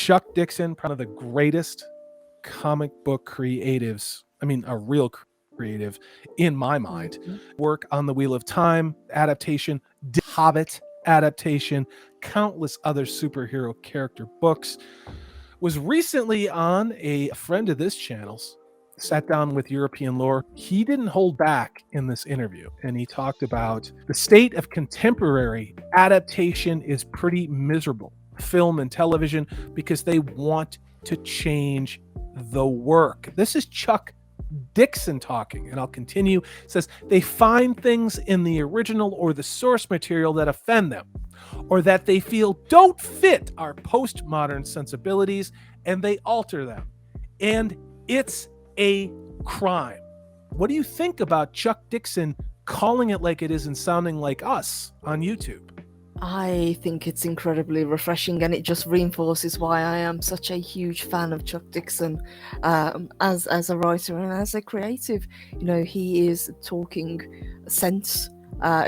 Chuck Dixon, probably the greatest comic book creatives. I mean, a real creative in my mind. Work on the Wheel of Time adaptation, Hobbit adaptation, countless other superhero character books. Was recently on a friend of this channel's, sat down with European lore. He didn't hold back in this interview, and he talked about the state of contemporary adaptation is pretty miserable, film and television, because they want to change the work. This is Chuck Dixon talking, and I'll continue. It says they find things in the original or the source material that offend them, or that they feel don't fit our postmodern sensibilities, and they alter them. And it's a crime. What do you think about Chuck Dixon calling it like it is and sounding like us on YouTube? I think it's incredibly refreshing, and it just reinforces why I am such a huge fan of Chuck Dixon as a writer and as a creative. You know, he is talking sense.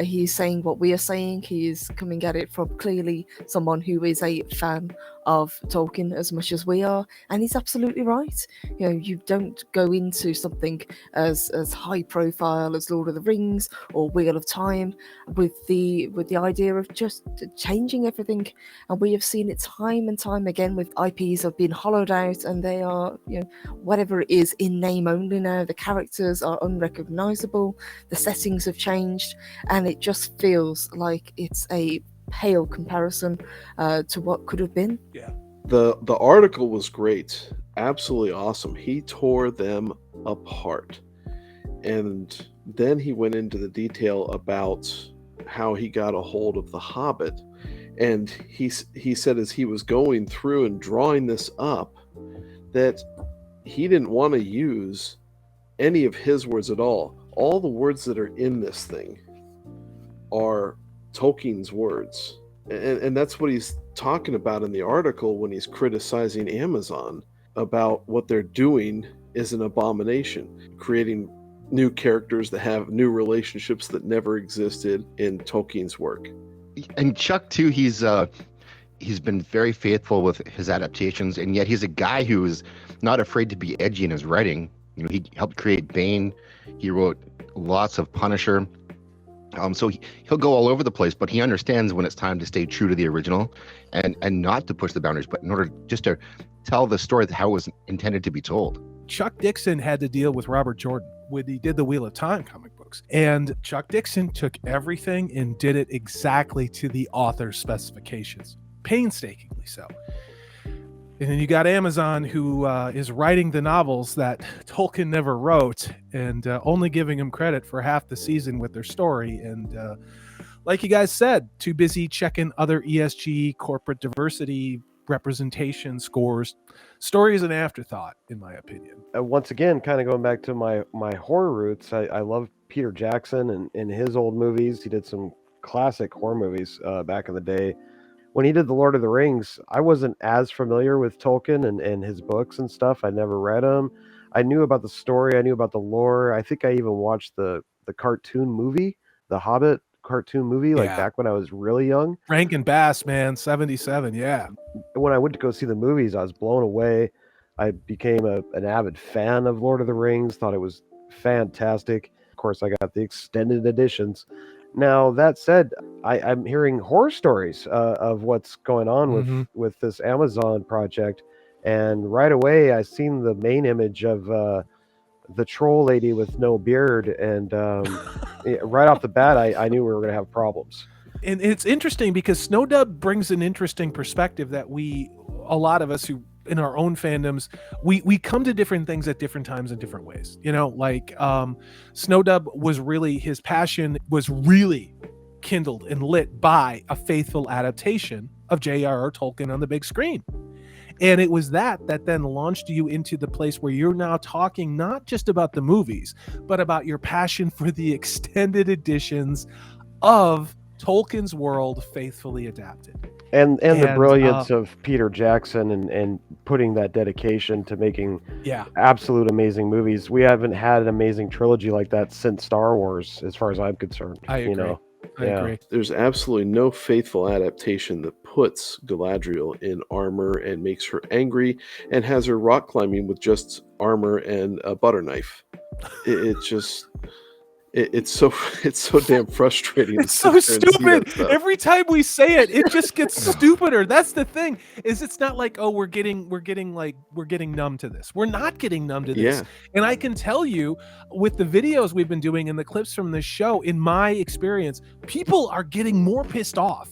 He's saying what we are saying. He is coming at it from clearly someone who is a fan of Tolkien as much as we are, and he's absolutely right. You know, you don't go into something as high profile as Lord of the Rings or Wheel of Time with the idea of just changing everything, and we have seen it time and time again with IPs have been hollowed out, and they are, you know, whatever it is, in name only now. The characters are unrecognizable, the settings have changed, and it just feels like it's a pale comparison to what could have been. Yeah. The article was great, absolutely awesome. He tore them apart, and then he went into the detail about how he got a hold of The Hobbit, and he said as he was going through and drawing this up that he didn't want to use any of his words at all. All the words that are in this thing are Tolkien's words, and that's what he's talking about in the article when he's criticizing Amazon about what they're doing is an abomination, creating new characters that have new relationships that never existed in Tolkien's work. And Chuck too, he's been very faithful with his adaptations, and yet he's a guy who is not afraid to be edgy in his writing. You know, he helped create Bane. He wrote lots of Punisher. So he'll go all over the place, but he understands when it's time to stay true to the original and not to push the boundaries, but in order just to tell the story how it was intended to be told. Chuck Dixon had to deal with Robert Jordan when he did the Wheel of Time comic books. And Chuck Dixon took everything and did it exactly to the author's specifications, painstakingly so. And then you got Amazon, who is writing the novels that Tolkien never wrote, and only giving him credit for half the season with their story. And like you guys said, too busy checking other ESG, corporate diversity, representation scores. Story is an afterthought, in my opinion. Once again, kind of going back to my horror roots, I love Peter Jackson and in his old movies. He did some classic horror movies back in the day. When he did The Lord of the Rings, I wasn't as familiar with Tolkien and his books and stuff. I never read them. I knew about the story. I knew about the lore. I think I even watched the cartoon movie, the Hobbit cartoon movie, like back when I was really young. Rankin Bass, man, 77, yeah. When I went to go see the movies, I was blown away. I became an avid fan of Lord of the Rings, thought it was fantastic. Of course, I got the extended editions. Now, that said, I'm hearing horror stories of what's going on with this Amazon project. And right away, I seen the main image of the troll lady with no beard. And right off the bat, I knew we were going to have problems. And it's interesting because Snowdub brings an interesting perspective that a lot of us who in our own fandoms, we come to different things at different times in different ways. You know, like Snowdub was really, his passion was really kindled and lit by a faithful adaptation of J.R.R. Tolkien on the big screen. And it was that then launched you into the place where you're now talking not just about the movies, but about your passion for the extended editions of Tolkien's world faithfully adapted. And the brilliance of Peter Jackson and putting that dedication to making absolute amazing movies. We haven't had an amazing trilogy like that since Star Wars, as far as I'm concerned. I agree. You know? I Yeah. agree. There's absolutely no faithful adaptation that puts Galadriel in armor and makes her angry and has her rock climbing with just armor and a butter knife. It's just it's so it's so damn frustrating. to It's so sit there and see that stupid. stuff. Every time we say it, it just gets stupider. That's the thing. Is it's not like, oh, we're getting numb to this. We're not getting numb to this. Yeah. And I can tell you, with the videos we've been doing and the clips from this show, in my experience, people are getting more pissed off.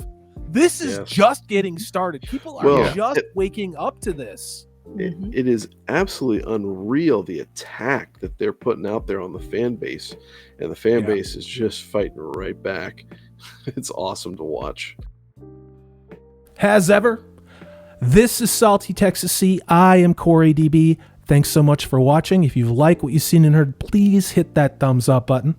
This is Yes. just getting started. People are Well, just waking up to this. It is absolutely unreal, the attack that they're putting out there on the fan base, and the fan Yeah. base is just fighting right back. It's awesome to watch. As ever, this is Salty Texas Sea. I am Corey DB. Thanks so much for watching. If you like what you've seen and heard, please hit that thumbs up button.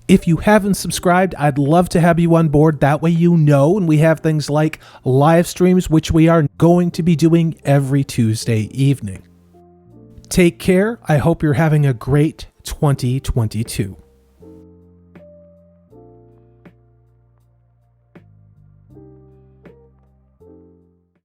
If you haven't subscribed, I'd love to have you on board. That way you know, and we have things like live streams, which we are going to be doing every Tuesday evening. Take care. I hope you're having a great 2022.